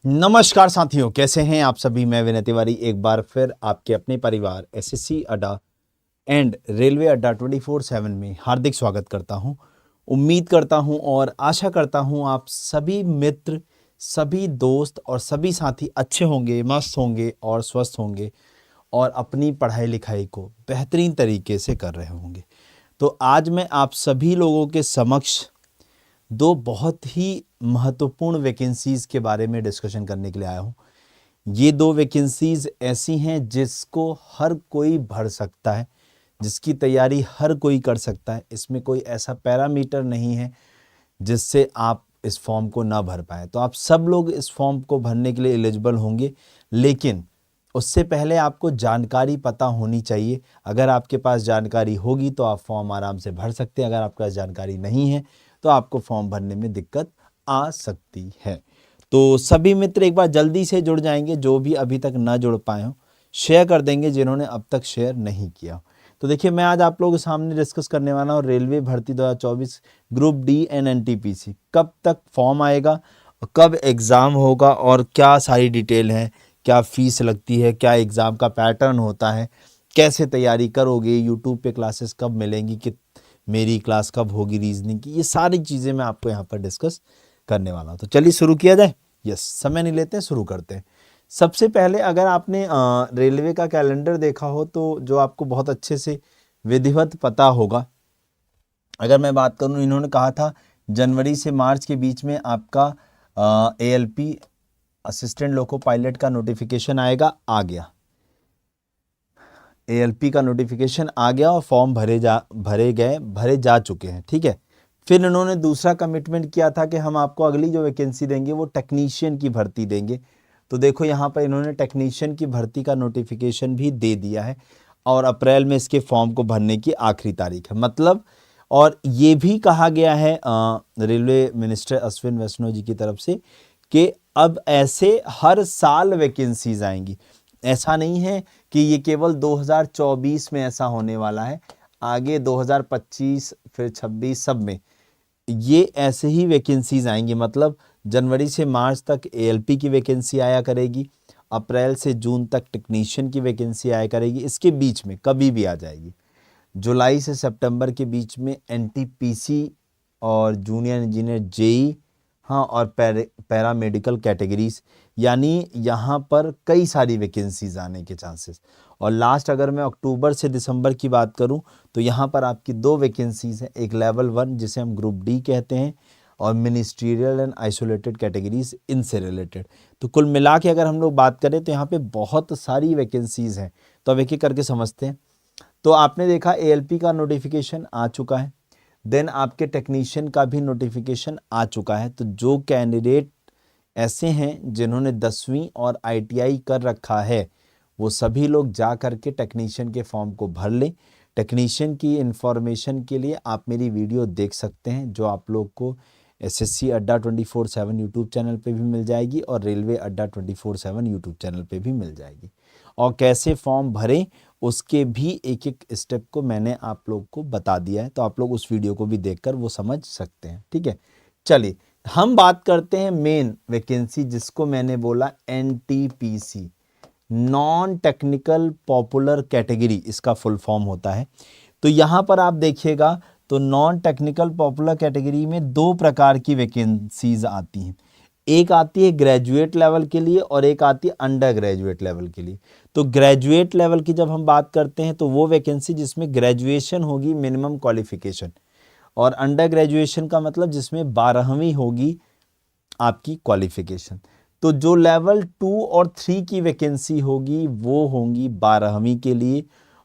नमस्कार साथियों, कैसे हैं आप सभी। मैं विनय तिवारी एक बार फिर आपके अपने परिवार एसएससी अड्डा एंड रेलवे अड्डा 24/7 में हार्दिक स्वागत करता हूं। उम्मीद करता हूं और आशा करता हूं आप सभी मित्र, सभी दोस्त और सभी साथी अच्छे होंगे, मस्त होंगे और स्वस्थ होंगे और अपनी पढ़ाई लिखाई को बेहतरीन तरीके से कर रहे होंगे। तो आज मैं आप सभी लोगों के समक्ष दो बहुत ही महत्वपूर्ण वैकेंसीज़ के बारे में डिस्कशन करने के लिए आया हूँ। ये दो वैकेंसीज़ ऐसी हैं जिसको हर कोई भर सकता है, जिसकी तैयारी हर कोई कर सकता है। इसमें कोई ऐसा पैरामीटर नहीं है जिससे आप इस फॉर्म को ना भर पाए। तो आप सब लोग इस फॉर्म को भरने के लिए एलिजिबल होंगे, लेकिन उससे पहले आपको जानकारी पता होनी चाहिए। अगर आपके पास जानकारी होगी तो आप फॉर्म आराम से भर सकते हैं। अगर आपके पास जानकारी नहीं है तो आपको फॉर्म भरने में दिक्कत आ सकती है। तो सभी मित्र एक बार जल्दी से जुड़ जाएंगे, जो भी अभी तक ना जुड़ पाए हों शेयर कर देंगे, जिन्होंने अब तक शेयर नहीं किया। तो देखिए, मैं आज आप लोगों के सामने डिस्कस करने वाला हूँ रेलवे भर्ती 2024 ग्रुप डी एंड एनटीपीसी। कब तक फॉर्म आएगा, कब एग्ज़ाम होगा और क्या सारी डिटेल है, क्या फ़ीस लगती है, क्या एग्ज़ाम का पैटर्न होता है, कैसे तैयारी करोगे, यूट्यूब पे क्लासेस कब मिलेंगी, कि मेरी क्लास कब होगी रीजनिंग की, ये सारी चीज़ें मैं आपको यहाँ पर डिस्कस करने वाला हूँ। तो चलिए शुरू किया जाए। यस, समय नहीं लेते हैं, शुरू करते हैं। सबसे पहले अगर आपने रेलवे का कैलेंडर देखा हो तो जो आपको बहुत अच्छे से विधिवत पता होगा। अगर मैं बात करूँ, इन्होंने कहा था जनवरी से मार्च के बीच में आपका एएलपी असिस्टेंट लोको पायलट का नोटिफिकेशन आएगा। आ गया, एएलपी का नोटिफिकेशन आ गया और फॉर्म भरे जा चुके हैं। ठीक है। फिर इन्होंने दूसरा कमिटमेंट किया था कि हम आपको अगली जो वैकेंसी देंगे वो टेक्नीशियन की भर्ती देंगे। तो देखो यहाँ पर इन्होंने टेक्नीशियन की भर्ती का नोटिफिकेशन भी दे दिया है और अप्रैल में इसके फॉर्म को भरने की आखिरी तारीख है। मतलब, और ये भी कहा गया है रेलवे मिनिस्टर अश्विन वैष्णव जी की तरफ से कि अब ऐसे हर साल वैकेंसीज आएंगी। ऐसा नहीं है कि ये केवल 2024 में ऐसा होने वाला है, आगे 2025 फिर 26 सब में ये ऐसे ही वैकेंसीज आएंगी। मतलब जनवरी से मार्च तक एएलपी की वैकेंसी आया करेगी, अप्रैल से जून तक टेक्नीशियन की वैकेंसी आया करेगी, इसके बीच में कभी भी आ जाएगी। जुलाई से सितंबर के बीच में एनटीपीसी और जूनियर इंजीनियर जेई, हाँ, और पैरामेडिकल कैटेगरीज, यानी यहाँ पर कई सारी वैकेंसीज आने के चांसेस। और लास्ट अगर मैं अक्टूबर से दिसंबर की बात करूँ तो यहाँ पर आपकी दो वैकेंसीज हैं, एक लेवल 1 जिसे हम ग्रुप डी कहते हैं और मिनिस्ट्रियल एंड आइसोलेटेड कैटेगरीज इनसे रिलेटेड। तो कुल मिला के अगर हम लोग बात करें तो यहाँ पे बहुत सारी वैकेंसीज हैं। तो अब एक एक करके समझते हैं। तो आपने देखा एएलपी का नोटिफिकेशन आ चुका है, देन आपके टेक्नीशियन का भी नोटिफिकेशन आ चुका है। तो जो कैंडिडेट ऐसे हैं जिन्होंने 10वीं और आईटीआई कर रखा है वो सभी लोग जा करके टेक्नीशियन के फॉर्म को भर लें। टेक्नीशियन की इन्फॉर्मेशन के लिए आप मेरी वीडियो देख सकते हैं, जो आप लोग को एसएससी अड्डा 24/7 यूट्यूब चैनल पे भी मिल जाएगी और रेलवे अड्डा 24/7 यूट्यूब चैनल पे भी मिल जाएगी। और कैसे फॉर्म भरें उसके भी एक एक स्टेप को मैंने आप लोग को बता दिया है, तो आप लोग उस वीडियो को भी देखकर वो समझ सकते हैं। ठीक है, चलिए हम बात करते हैं मेन वैकेंसी, जिसको मैंने बोला NTPC, non technical popular category इसका फुल फॉर्म होता है। तो यहाँ पर आप देखिएगा तो नॉन टेक्निकल पॉपुलर कैटेगरी में दो प्रकार की वैकेंसीज आती हैं। एक आती है ग्रेजुएट लेवल के लिए और एक आती है अंडर ग्रेजुएट लेवल के लिए। तो ग्रेजुएट लेवल की जब हम बात करते हैं तो वो वैकेंसी जिसमें ग्रेजुएशन होगी मिनिमम क्वालिफिकेशन, और अंडर ग्रेजुएशन का मतलब जिसमें 12वीं होगी आपकी क्वालिफिकेशन। तो जो लेवल 2 और 3 की वैकेंसी होगी वो होंगी 12वीं के लिए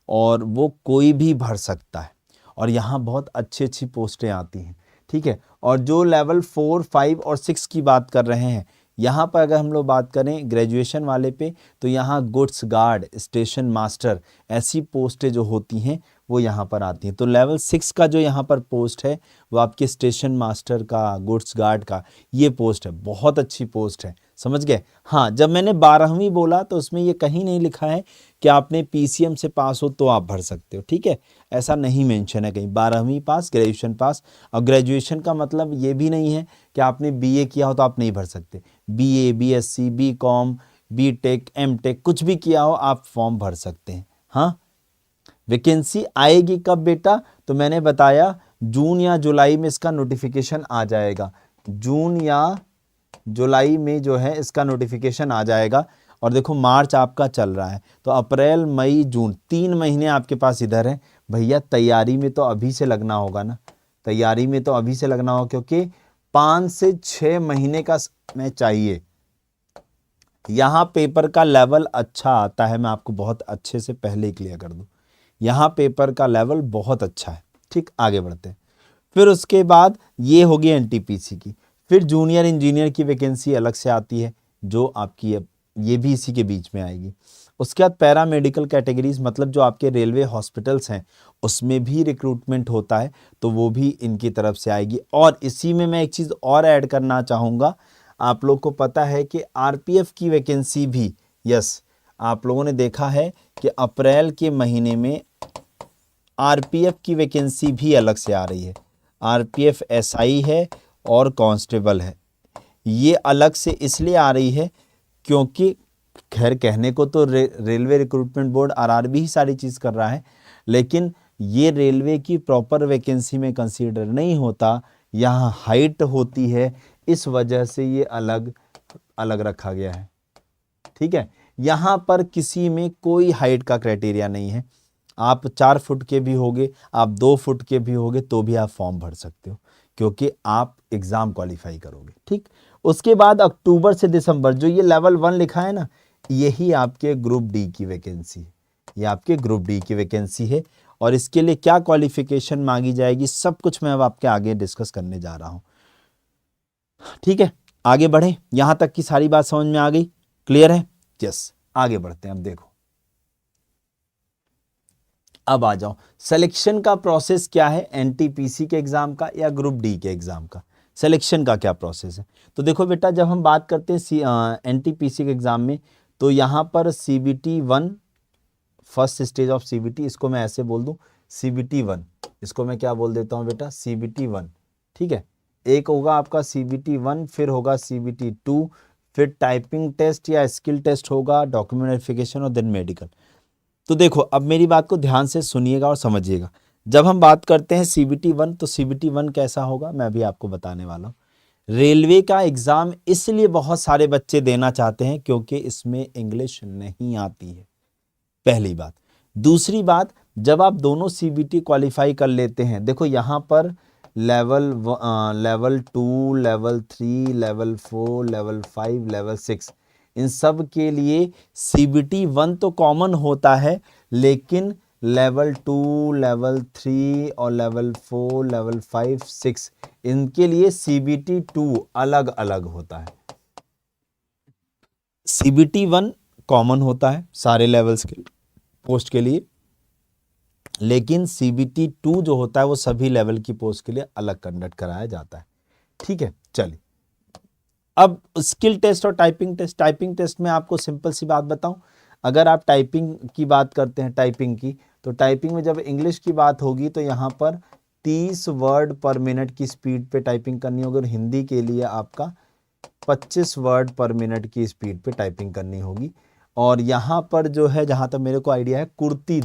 और वो कोई भी भर सकता है और यहाँ बहुत अच्छी अच्छी पोस्टें आती हैं। ठीक है, और जो लेवल 4, 5 और 6 की बात कर रहे हैं, यहाँ पर अगर हम लोग बात करें ग्रेजुएशन वाले पे तो यहाँ गुड्स गार्ड, स्टेशन मास्टर, ऐसी पोस्टें जो होती हैं वो यहाँ पर आती हैं। तो लेवल 6 का जो यहाँ पर पोस्ट है वो आपके स्टेशन मास्टर का, गुड्स गार्ड का ये पोस्ट है, बहुत अच्छी पोस्ट है। समझ गए। हाँ, जब मैंने 12वीं बोला तो उसमें ये कहीं नहीं लिखा है कि आपने पीसीएम से पास हो तो आप भर सकते हो, ठीक है, ऐसा नहीं मेंशन है कहीं। 12वीं पास, ग्रेजुएशन पास, और ग्रेजुएशन का मतलब ये भी नहीं है कि आपने बीए किया हो तो आप नहीं भर सकते। BA, BSc, BCom, BTech, MTech कुछ भी किया हो आप फॉर्म भर सकते हैं। हाँ, वैकेंसी आएगी कब बेटा, तो मैंने बताया जून या जुलाई में इसका नोटिफिकेशन आ जाएगा। जून या जुलाई में जो है इसका नोटिफिकेशन आ जाएगा। और देखो मार्च आपका चल रहा है, तो अप्रैल, मई, जून 3 महीने आपके पास इधर है। भैया तैयारी में तो अभी से लगना होगा ना, तैयारी में तो अभी से लगना होगा, क्योंकि 5 से 6 महीने का समय चाहिए। यहाँ पेपर का लेवल अच्छा आता है, मैं आपको बहुत अच्छे से पहले ही क्लियर कर दूं, यहाँ पेपर का लेवल बहुत अच्छा है। ठीक, आगे बढ़ते हैं। फिर उसके बाद ये होगी एनटीपीसी की। फिर जूनियर इंजीनियर की वैकेंसी अलग से आती है, जो आपकी ये भी इसी के बीच में आएगी। उसके बाद पैरा मेडिकल कैटेगरीज, मतलब जो आपके रेलवे हॉस्पिटल्स हैं उसमें भी रिक्रूटमेंट होता है, तो वो भी इनकी तरफ से आएगी। और इसी में मैं एक चीज़ और ऐड करना चाहूँगा, आप लोग को पता है कि आरपीएफ की वैकेंसी भी, यस, आप लोगों ने देखा है कि अप्रैल के महीने में आरपीएफ की वैकेंसी भी अलग से आ रही है। आरपीएफ एसआई है और कांस्टेबल है, ये अलग से इसलिए आ रही है क्योंकि खैर कहने को तो रेलवे रिक्रूटमेंट बोर्ड आरआरबी ही सारी चीज़ कर रहा है, लेकिन ये रेलवे की प्रॉपर वैकेंसी में कंसीडर नहीं होता, यहाँ हाइट होती है, इस वजह से ये अलग अलग रखा गया है। ठीक है, यहाँ पर किसी में कोई हाइट का क्राइटेरिया नहीं है, आप 4 फुट के भी होगे, आप 2 फुट के भी होगे तो भी आप फॉर्म भर सकते हो, क्योंकि आप एग्जाम क्वालिफाई करोगे। ठीक, उसके बाद अक्टूबर से दिसंबर जो ये लेवल 1 लिखा है ना, यही आपके ग्रुप डी की वैकेंसी है, ये आपके ग्रुप डी की वैकेंसी है। और इसके लिए क्या क्वालिफिकेशन मांगी जाएगी, सब कुछ मैं अब आपके आगे डिस्कस करने जा रहा हूं। ठीक है, आगे बढ़े, यहां तक की सारी बात समझ में आ गई, क्लियर है? यस, आगे बढ़ते हैं। अब देखो, अब आ जाओ, सिलेक्शन का प्रोसेस क्या है एनटीपीसी के एग्जाम का या ग्रुप डी के एग्जाम का, सिलेक्शन का क्या प्रोसेस है। तो देखो बेटा, जब हम बात करते हैं एनटीपीसी के एग्जाम में, तो यहाँ पर CBT 1, first stage of CBT, इसको मैं ऐसे बोल दूं सीबीटी 1, इसको मैं क्या बोल देता हूँ बेटा, सीबीटी 1। ठीक है, एक होगा आपका सीबीटी 1, फिर होगा सीबीटी 2, फिर टाइपिंग टेस्ट या स्किल टेस्ट होगा, डॉक्यूमेंट वेरिफिकेशन और देन मेडिकल। तो देखो, अब मेरी बात को ध्यान से सुनिएगा और समझिएगा। जब हम बात करते हैं सीबीटी 1, तो सीबीटी 1 कैसा होगा मैं अभी आपको बताने वाला हूँ। रेलवे का एग्जाम इसलिए बहुत सारे बच्चे देना चाहते हैं क्योंकि इसमें इंग्लिश नहीं आती है, पहली बात। दूसरी बात, जब आप दोनों सीबीटी क्वालिफाई कर लेते हैं, देखो यहाँ पर level 2, level 3, level 4, level 5, level 6, इन सब के लिए सीबीटी 1 तो कॉमन होता है, लेकिन लेवल 2, लेवल 3 और लेवल 4, लेवल 5, 6 इनके लिए सीबीटी 2 अलग अलग होता है। सीबीटी 1 कॉमन होता है सारे लेवल्स के पोस्ट के लिए, लेकिन सीबीटी 2 जो होता है वो सभी लेवल की पोस्ट के लिए अलग कंडक्ट कराया जाता है। ठीक है, चलिए अब स्किल टेस्ट और टाइपिंग टेस्ट। टाइपिंग टेस्ट में आपको सिंपल सी बात बताऊं, अगर आप टाइपिंग की बात करते हैं, टाइपिंग की, तो टाइपिंग में जब इंग्लिश की बात होगी तो यहाँ पर 30 वर्ड पर मिनट की स्पीड पे टाइपिंग करनी होगी, और हिंदी के लिए आपका 25 वर्ड पर मिनट की स्पीड पे टाइपिंग करनी होगी। और यहाँ पर जो है, जहाँ तक मेरे को आइडिया है, कुर्ती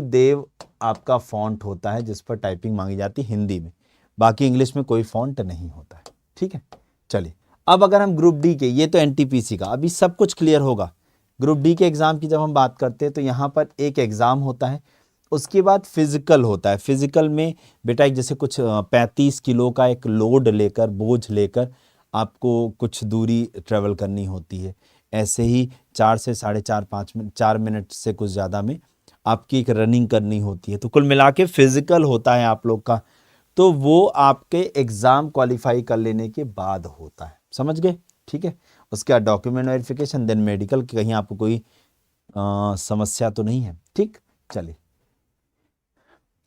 देव आपका फॉन्ट होता है जिस पर टाइपिंग मांगी जाती है हिंदी में, बाकी इंग्लिश में कोई फॉन्ट नहीं होता है। ठीक है, चलिए अब अगर हम ग्रुप डी के, ये तो एनटीपीसी का, अभी सब कुछ क्लियर होगा। ग्रुप डी के एग्जाम की जब हम बात करते हैं तो यहाँ पर एक एग्जाम होता है, उसके बाद फिजिकल होता है। फिजिकल में बेटा एक जैसे कुछ 35 किलो का एक लोड लेकर, बोझ लेकर आपको कुछ दूरी ट्रेवल करनी होती है। ऐसे ही 4 से 4.5 5 मिनट, 4 मिनट से कुछ ज़्यादा में आपकी एक रनिंग करनी होती है। तो कुल मिला के फिजिकल होता है आप लोग का, तो वो आपके एग्जाम क्वालिफाई कर लेने के बाद होता है, समझ गए? ठीक है, उसके बाद डॉक्यूमेंट वेरिफिकेशन, देन मेडिकल, कहीं आपको कोई समस्या तो नहीं है। ठीक, चलिए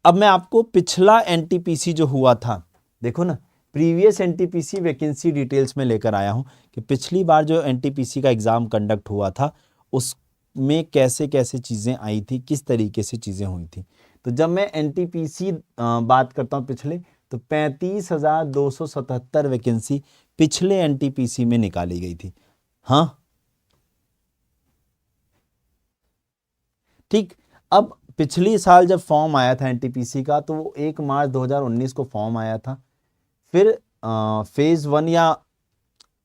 अब मैं आपको पिछला एनटीपीसी जो हुआ था, देखो ना, प्रीवियस एनटीपीसी वैकेंसी डिटेल्स में लेकर आया हूं कि पिछली बार जो एनटीपीसी का एग्ज़ाम कंडक्ट हुआ था उसमें कैसे कैसे चीज़ें आई थी, किस तरीके से चीज़ें हुई थी। तो जब मैं एनटीपीसी बात करता हूं पिछले, तो 35,277 वैकेंसी पिछले एनटीपीसी में निकाली गई थी। हाँ ठीक। अब पिछली साल जब फॉर्म आया था एनटीपीसी का, तो वो 1 मार्च 2019 को फॉर्म आया था। फिर फेज़ 1 या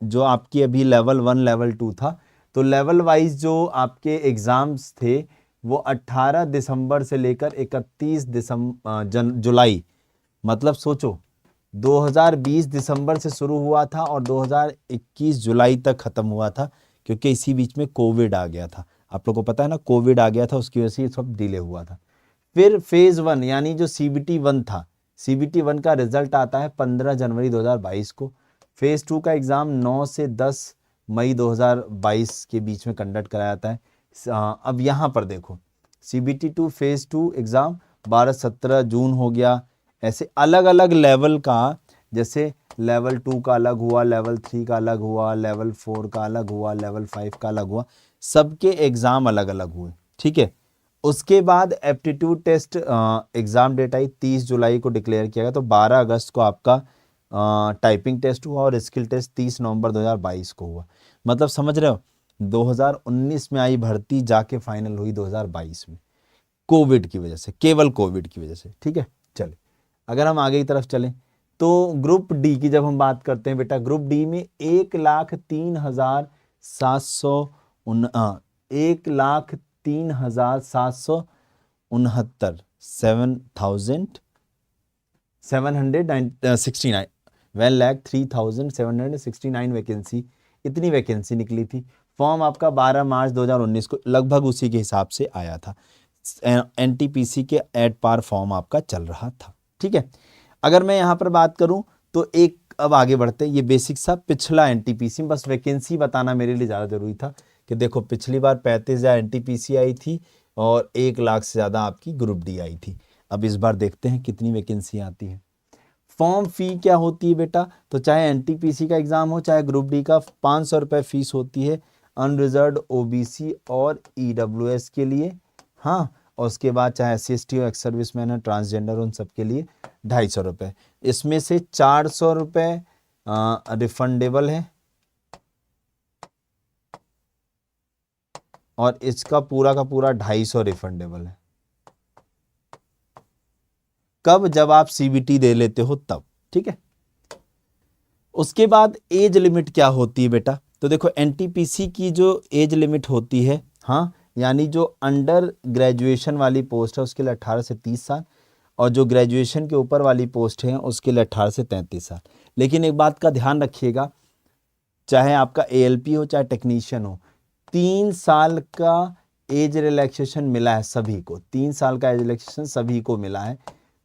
जो आपकी अभी लेवल 1 लेवल 2 था, तो लेवल वाइज जो आपके एग्ज़ाम्स थे वो 18 दिसंबर से लेकर 31 जुलाई, मतलब सोचो 2020 दिसंबर से शुरू हुआ था और 2021 जुलाई तक ख़त्म हुआ था, क्योंकि इसी बीच में कोविड आ गया था। आप लोगों को पता है ना, कोविड आ गया था, उसकी वजह से ये सब डिले हुआ था। फिर फेज़ 1 यानी जो सीबीटी 1 था, सीबीटी 1 का रिजल्ट आता है 15 जनवरी 2022 को। फेज़ 2 का एग्ज़ाम 9 से 10 मई 2022 के बीच में कंडक्ट कराया जाता है। अब यहाँ पर देखो, सीबीटी 2 फेज़ 2 एग्ज़ाम 12-17 जून हो गया। ऐसे अलग अलग लेवल का, जैसे लेवल 2 का अलग हुआ, लेवल 3 का अलग हुआ, लेवल 4 का अलग हुआ, लेवल 5 का अलग हुआ, सबके एग्ज़ाम अलग अलग हुए। ठीक है। उसके बाद एप्टीट्यूड टेस्ट एग्ज़ाम डेट आई 30 जुलाई को डिक्लेयर किया गया, तो 12 अगस्त को आपका टाइपिंग टेस्ट हुआ और स्किल टेस्ट 30 नवंबर 2022 को हुआ। मतलब समझ रहे हो, 2019 में आई भर्ती जाके फाइनल हुई 2022 में, कोविड की वजह से, केवल कोविड की वजह से। ठीक है। चले, अगर हम आगे की तरफ चलें, तो ग्रुप डी की जब हम बात करते हैं बेटा, ग्रुप डी में 1,03,769 1,03,769 वैकेंसी, इतनी वैकेंसी निकली थी। फॉर्म आपका 12 मार्च 2019 को लगभग उसी के हिसाब से आया था। एनटीपीसी के एट पार फॉर्म आपका चल रहा था। ठीक है। अगर मैं यहाँ पर बात करूँ तो एक, अब आगे बढ़ते हैं, ये बेसिक सा पिछला एनटीपीसी, बस वैकेंसी बताना मेरे लिए ज़्यादा जरूरी था कि देखो पिछली बार 35,000 एनटीपीसी आई थी और 1 लाख से ज़्यादा आपकी ग्रुप डी आई थी। अब इस बार देखते हैं कितनी वैकेंसी आती है। फॉर्म फी क्या होती है बेटा, तो चाहे एनटीपीसी का एग्ज़ाम हो चाहे ग्रुप डी का, 500 रुपये फीस होती है अनरिजर्व ओबीसी और ईडब्ल्यूएस के लिए। हाँ, और उसके बाद चाहे SC/ST हो, एक्स सर्विसमैन है, ट्रांसजेंडर हो, उन सब के लिए 250 रुपये। इसमें से 400 रुपये रिफंडेबल है और इसका पूरा का पूरा 250 रिफंडेबल है। कब? जब आप सीबीटी दे लेते हो तब। ठीक है। उसके बाद एज लिमिट क्या होती है बेटा, तो देखो एनटीपीसी की जो एज लिमिट होती है, हाँ, यानी जो अंडर ग्रेजुएशन वाली पोस्ट है उसके लिए 18 से 30 साल और जो ग्रेजुएशन के ऊपर वाली पोस्ट है उसके लिए 18 से 33 साल। लेकिन एक बात का ध्यान रखिएगा, चाहे आपका एएलपी हो चाहे टेक्नीशियन हो, 3 साल का एज रिलैक्सेशन मिला है सभी को, 3 साल का एज रिलैक्सेशन सभी को मिला है,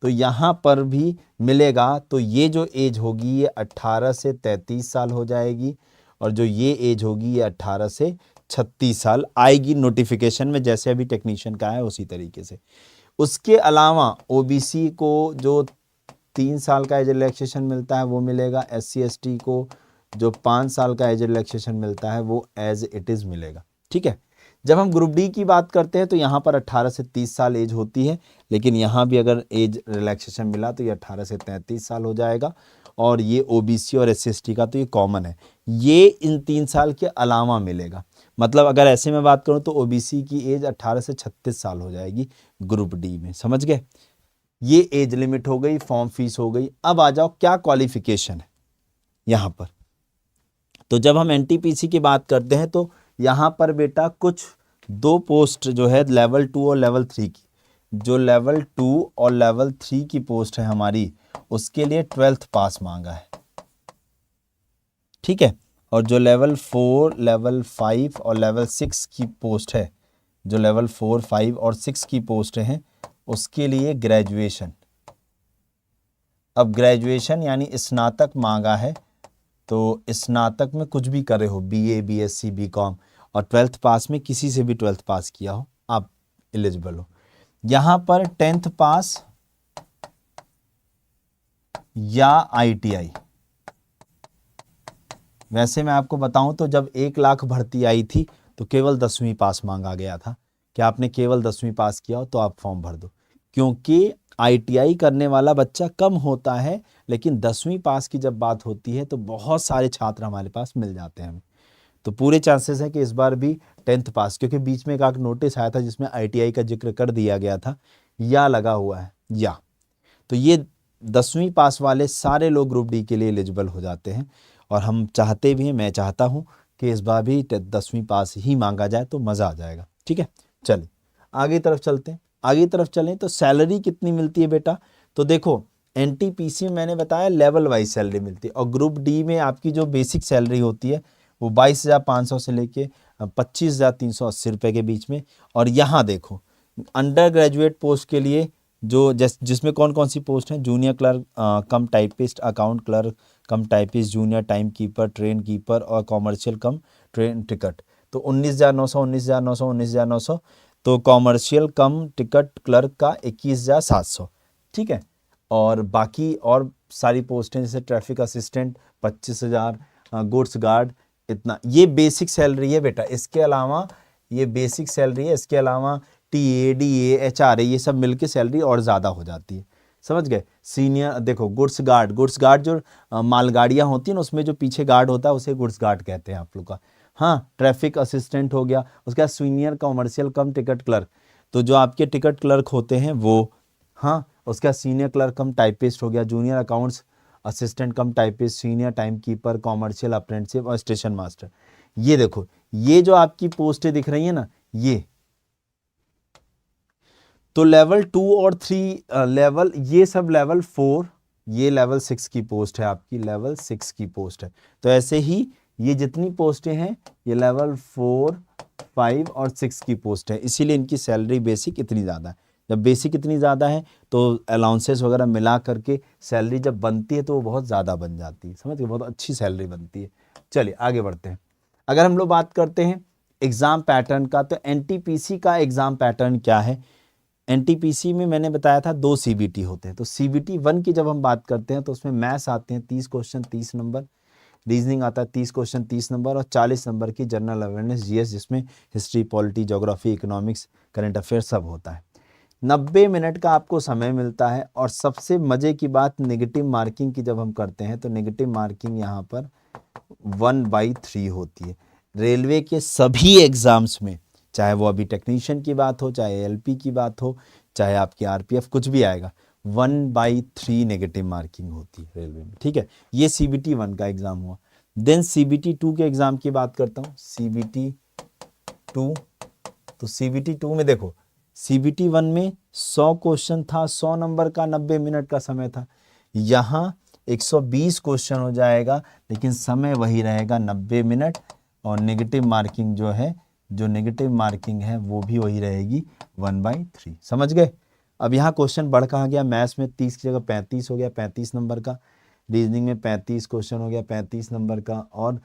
तो यहाँ पर भी मिलेगा। तो ये जो एज होगी ये 18 से 33 साल हो जाएगी और जो ये एज होगी ये 18 से 36 साल आएगी नोटिफिकेशन में, जैसे अभी टेक्नीशियन का है उसी तरीके से। उसके अलावा ओबीसी को जो 3 साल का एज रिलैक्सेशन मिलता है वो मिलेगा, SC/ST को जो 5 साल का एज रिलैक्सेशन मिलता है वो एज इट इज़ मिलेगा। ठीक है। जब हम ग्रुप डी की बात करते हैं तो यहाँ पर 18 से 30 साल एज होती है, लेकिन यहाँ भी अगर एज रिलैक्सेशन मिला तो ये 18 से 33 साल हो जाएगा और ये ओबीसी और SC/ST का तो ये कॉमन है, ये इन 3 साल के अलावा मिलेगा। मतलब अगर ऐसे में बात करूँ तो ओबीसी की एज 18 से 36 साल हो जाएगी ग्रुप डी में। समझ गए? ये एज लिमिट हो गई, फॉर्म फीस हो गई। अब आ जाओ क्या क्वालिफिकेशन है यहाँ पर। तो जब हम एनटीपीसी की बात करते हैं तो यहाँ पर बेटा कुछ 2 पोस्ट जो है लेवल 2 और लेवल 3 की, जो लेवल 2 और लेवल 3 की पोस्ट है हमारी उसके लिए 12th पास मांगा है। ठीक है। और जो लेवल 4, लेवल 5 और लेवल 6 की पोस्ट है, जो लेवल 4, 5 और 6 की पोस्ट हैं उसके लिए ग्रेजुएशन। अब ग्रेजुएशन यानी स्नातक मांगा है, तो स्नातक में कुछ भी करे हो, BA, BSc, BCom और 12th पास में किसी से भी 12th पास किया हो आप एलिजिबल हो। यहाँ पर 10th पास या ITI, वैसे मैं आपको बताऊं तो जब 1 लाख भर्ती आई थी तो केवल 10वीं पास मांगा गया था कि आपने केवल 10वीं पास किया हो तो आप फॉर्म भर दो, क्योंकि आईटीआई करने वाला बच्चा कम होता है, लेकिन 10वीं पास की जब बात होती है तो बहुत सारे छात्र हमारे पास मिल जाते हैं हमें। तो पूरे चांसेस हैं कि इस बार भी 10th पास, क्योंकि बीच में एक नोटिस आया था जिसमें आईटीआई का जिक्र कर दिया गया था, या लगा हुआ है या, तो ये 10वीं पास वाले सारे लोग ग्रुप डी के लिए एलिजिबल हो जाते हैं। और हम चाहते भी हैं, मैं चाहता हूं कि इस बार भी 10वीं पास ही मांगा जाए तो मज़ा आ जाएगा। ठीक है, चलिए आगे तरफ चलते हैं। आगे तरफ चलें तो सैलरी कितनी मिलती है बेटा, तो देखो एनटीपीसी में मैंने बताया लेवल वाइज सैलरी मिलती है, और ग्रुप डी में आपकी जो बेसिक सैलरी होती है वो 22,500 से लेके 25,380 रुपये के बीच में। और यहाँ देखो अंडर ग्रेजुएट पोस्ट के लिए जो जिसमें कौन कौन सी पोस्ट हैं, जूनियर क्लर्क कम टाइपिस्ट, अकाउंट क्लर्क कम typist, junior time keeper, train keeper और कॉमर्शियल कम ट्रेन टिकट, तो 19,900 19,900 19,900, तो कॉमर्शियल कम टिकट क्लर्क का 21,700। ठीक है, और बाकी और सारी पोस्टें जैसे ट्रैफिक असिस्टेंट 25,000, गुड्स गार्ड इतना, ये बेसिक सैलरी है बेटा। इसके अलावा ये बेसिक सैलरी है, इसके अलावा टीए, डीए, एचआरए ये सब मिलके सैलरी और ज़्यादा हो जाती है, समझ गए। सीनियर देखो गुड्स गार्ड जो मालगाड़ियाँ होती हैं ना, उसमें जो पीछे गार्ड होता है उसे गुड्स गार्ड कहते हैं आप लोग का। हाँ, ट्रैफिक असिस्टेंट हो गया, उसके बाद सीनियर कॉमर्शियल कम टिकट क्लर्क, तो जो आपके टिकट क्लर्क होते हैं वो, हाँ, उसका सीनियर क्लर्क कम टाइपिस्ट हो गया, जूनियर अकाउंट्स असिस्टेंट कम typist, senior time keeper, commercial apprenticeship और स्टेशन मास्टर। ये देखो ये जो आपकी पोस्टें दिख रही है ना, ये तो लेवल 2 और 3 लेवल, ये सब लेवल 4, ये लेवल 6 की पोस्ट है, आपकी लेवल 6 की पोस्ट है। तो ऐसे ही ये जितनी पोस्टें हैं ये लेवल 4, 5 और 6 की पोस्ट है, इसीलिए इनकी सैलरी बेसिक इतनी ज़्यादा है। जब बेसिक इतनी ज़्यादा है तो अलाउंसेस वगैरह मिला करके सैलरी जब बनती है तो वो बहुत ज़्यादा बन जाती है, समझ गए, बहुत अच्छी सैलरी बनती है। चलिए आगे बढ़ते हैं। अगर हम लोग बात करते हैं एग्ज़ाम पैटर्न का, तो एनटीपीसी का एग्ज़ाम पैटर्न क्या है। एनटीपीसी में मैंने बताया था 2 सीबीटी होते हैं, तो सीबीटी 1 की जब हम बात करते हैं तो उसमें मैथ्स आते हैं 30 क्वेश्चन 30 नंबर, रीजनिंग आता है 30 क्वेश्चन 30 नंबर, और 40 नंबर की जनरल अवेयरनेस जीएस, जिसमें history, polity, geography, economics, current affair सब होता है। 90 मिनट का आपको समय मिलता है। और सबसे मज़े की बात नेगेटिव मार्किंग की जब हम करते हैं तो नेगेटिव मार्किंग यहाँ पर 1/3 होती है। रेलवे के सभी एग्ज़ाम्स में, चाहे वो अभी टेक्नीशियन की बात हो, चाहे एलपी की बात हो, चाहे आपकी आरपीएफ, कुछ भी आएगा, 1/3 नेगेटिव मार्किंग होती है रेलवे में। ठीक है, ये सीबीटी 1 का एग्ज़ाम हुआ। देन सीबीटी 2 के एग्ज़ाम की बात करता हूँ, सीबीटी 2। तो सीबीटी 2 में देखो सीबीटी 1 में 100 क्वेश्चन था, 100 नंबर का, 90 मिनट का समय था। यहाँ 120 क्वेश्चन हो जाएगा, लेकिन समय वही रहेगा 90 मिनट, और नेगेटिव मार्किंग जो है, जो नेगेटिव मार्किंग है वो भी वही रहेगी 1/3, समझ गए। अब यहाँ क्वेश्चन बढ़ कहाँ गया, मैथ्स में 30 की जगह 35 हो गया, 35 नंबर का, रीजनिंग में 35 क्वेश्चन हो गया 35 नंबर का, और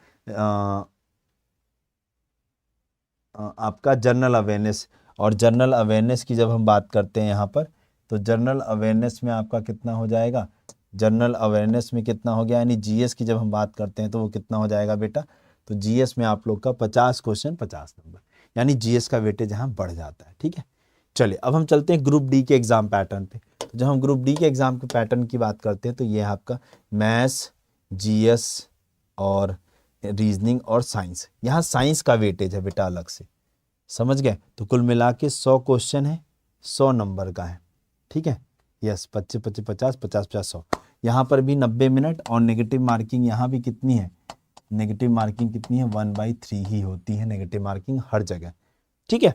आपका जनरल अवेयरनेस, और जनरल अवेयरनेस की जब हम बात करते हैं यहाँ पर, तो जनरल अवेयरनेस में आपका कितना हो जाएगा, जनरल अवेयरनेस में कितना हो गया, यानी जीएस की जब हम बात करते हैं तो वो कितना हो जाएगा बेटा, तो जीएस में आप लोग का 50 क्वेश्चन 50 नंबर, यानी जीएस का वेटेज यहाँ बढ़ जाता है। ठीक है, चलिए अब हम चलते हैं ग्रुप डी के एग्ज़ाम पैटर्न पे। तो जब हम ग्रुप डी के एग्ज़ाम के पैटर्न की बात करते हैं तो ये है आपका मैथ्स, जीएस और रीजनिंग और साइंस। यहाँ साइंस का वेटेज है बेटा अलग से, समझ गए। तो कुल मिला के 100 क्वेश्चन है, 100 नंबर का है। ठीक है, यस, 25 25 50 50 50 100। यहाँ पर भी 90 मिनट, और नेगेटिव मार्किंग यहाँ भी कितनी है, नेगेटिव मार्किंग कितनी है, 1/3 ही होती है नेगेटिव मार्किंग हर जगह। ठीक है,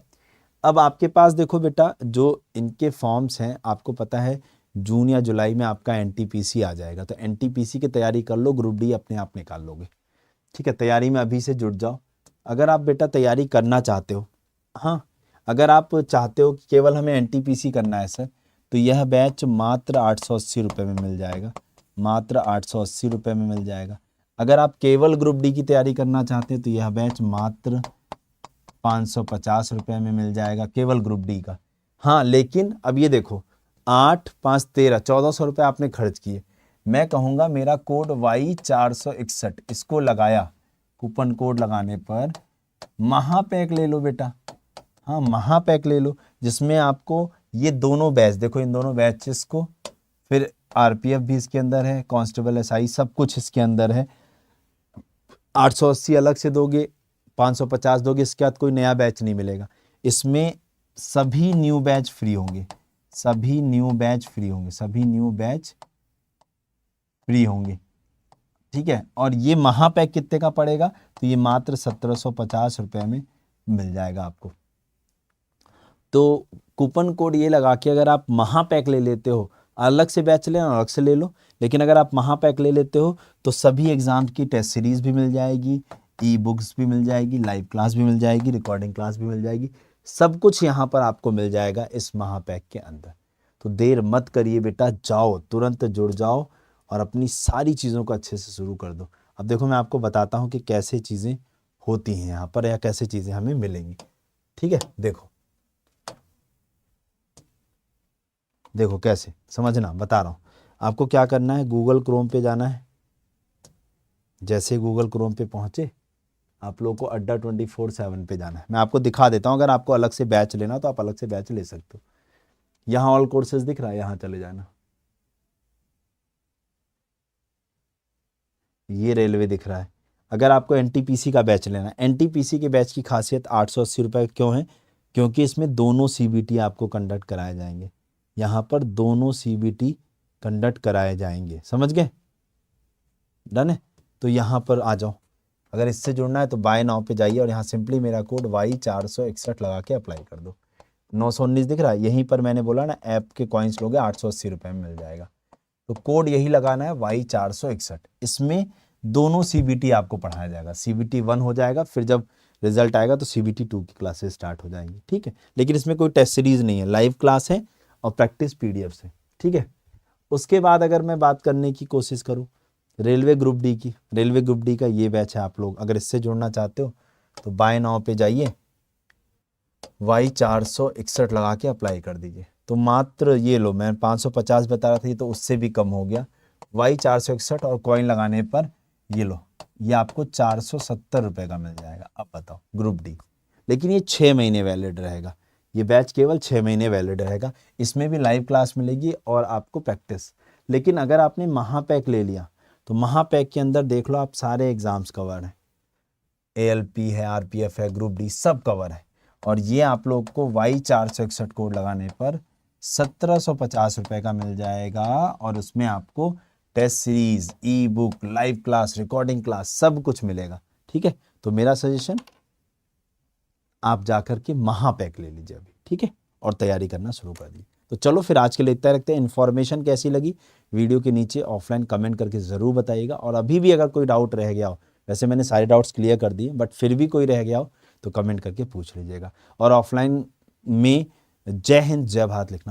अब आपके पास देखो बेटा जो इनके फॉर्म्स हैं, आपको पता है जून या जुलाई में आपका एनटीपीसी आ जाएगा, तो एनटीपीसी की तैयारी कर लो, ग्रुप डी अपने आप निकाल लोगे। ठीक है, तैयारी में अभी से जुट जाओ। अगर आप बेटा तैयारी करना चाहते हो, हाँ, अगर आप चाहते हो कि केवल हमें एनटीपीसी करना है सर, तो यह बैच मात्र 880 रुपये में मिल जाएगा, मात्र 880 रुपये में मिल जाएगा। अगर आप केवल ग्रुप डी की तैयारी करना चाहते हैं तो यह बैच मात्र 550 रुपये में मिल जाएगा, केवल ग्रुप डी का। हाँ, लेकिन अब ये देखो 8 5 13 1400 रुपये आपने खर्च किए, मैं कहूँगा मेरा कोड Y461 इसको लगाया, कूपन कोड लगाने पर महापैक ले लो बेटा। हाँ, महापैक ले लो, जिसमें आपको ये दोनों बैच, देखो इन दोनों बैचेस को, फिर आरपीएफ भी इसके अंदर है, कांस्टेबल एसआई सब कुछ इसके अंदर है। 880 अलग से दोगे, 550 दोगे, इसके बाद कोई नया बैच नहीं मिलेगा। इसमें सभी न्यू बैच फ्री होंगे, सभी न्यू बैच फ्री होंगे, सभी न्यू बैच फ्री होंगे, ठीक है। और ये महापैक कितने का पड़ेगा, तो ये मात्र 1750 रुपये में मिल जाएगा आपको। तो कूपन कोड ये लगा के अगर आप महापैक ले लेते हो, अलग से बैच लेना अलग से ले लो, लेकिन अगर आप महापैक ले लेते हो तो सभी एग्जाम की टेस्ट सीरीज भी मिल जाएगी, ई बुक्स भी मिल जाएगी, लाइव क्लास भी मिल जाएगी, रिकॉर्डिंग क्लास भी मिल जाएगी, सब कुछ यहाँ पर आपको मिल जाएगा इस महापैक के अंदर। तो देर मत करिए बेटा, जाओ तुरंत जुड़ जाओ और अपनी सारी चीज़ों को अच्छे से शुरू कर दो। अब देखो मैं आपको बताता हूँ कि कैसे चीज़ें होती हैं यहाँ पर, या कैसे चीज़ें हमें मिलेंगी, ठीक है। देखो कैसे समझना, बता रहा हूँ आपको। क्या करना है, गूगल क्रोम पे जाना है। जैसे गूगल क्रोम पे पहुँचे, आप लोगों को अड्डा 24/7 पे जाना है। मैं आपको दिखा देता हूँ, अगर आपको अलग से बैच लेना तो आप अलग से बैच ले सकते हो। यहाँ ऑल कोर्सेज दिख रहा है, यहाँ चले जाना। ये रेलवे दिख रहा है। अगर आपको एनटीपीसी का बैच लेना है, एनटीपीसी के बैच की खासियत 880 रुपये क्यों है, क्योंकि इसमें दोनों सीबीटी आपको कंडक्ट कराए जाएंगे। यहाँ पर दोनों सीबीटी कंडक्ट कराए जाएंगे, समझ गए, डन है। तो यहाँ पर आ जाओ, अगर इससे जुड़ना है तो बाय नाउ पे जाइए और यहाँ सिंपली मेरा कोड Y461 लगा के अप्लाई कर दो। 919 दिख रहा है, यहीं पर मैंने बोला ना ऐप के कॉइन्स लोगे 880 रुपये में मिल जाएगा। तो कोड यही लगाना है Y461। इसमें दोनों सीबीटी आपको पढ़ाया जाएगा, CBT 1 हो जाएगा, फिर जब रिजल्ट आएगा तो CBT 2 की क्लासेस स्टार्ट हो जाएंगी, ठीक है। लेकिन इसमें कोई टेस्ट सीरीज नहीं है, लाइव क्लास है और प्रैक्टिस PDF से, ठीक है। उसके बाद अगर मैं बात करने की कोशिश करूँ रेलवे ग्रुप डी की, रेलवे ग्रुप डी का ये बैच है। आप लोग अगर इससे जुड़ना चाहते हो तो बाय नाउ पे जाइए, Y461 लगा के अप्लाई कर दीजिए। तो मात्र ये लो, मैं 550 बता रहा था, ये तो उससे भी कम हो गया। Y461 और कॉइन लगाने पर ये लो, ये आपको 470 रुपये का मिल जाएगा। अब बताओ ग्रुप डी, लेकिन ये 6 महीने वैलिड रहेगा, ये बैच केवल 6 महीने वैलिड रहेगा। इसमें भी लाइव क्लास मिलेगी और आपको प्रैक्टिस। लेकिन अगर आपने महापैक ले लिया तो महापैक के अंदर देख लो आप सारे एग्जाम्स कवर हैं, ALP है, RPF है, ग्रुप डी सब कवर है। और ये आप लोग को Y461 कोड लगाने पर 1750 रुपये का मिल जाएगा। और उसमें आपको test series, ebook, live class, recording class सब कुछ मिलेगा, ठीक है। तो मेरा सजेशन, आप जाकर के महापैक ले लीजिए अभी, ठीक है, और तैयारी करना शुरू कर दी। तो चलो फिर आज के लिए इतना रखते हैं। इन्फॉर्मेशन कैसी लगी वीडियो के नीचे ऑफलाइन कमेंट करके ज़रूर बताइएगा। और अभी भी अगर कोई डाउट रह गया हो, वैसे मैंने सारे डाउट्स क्लियर कर दिए, बट फिर भी कोई रह गया हो तो कमेंट करके पूछ लीजिएगा। और ऑफलाइन में जय हिंद जय भारत लिखना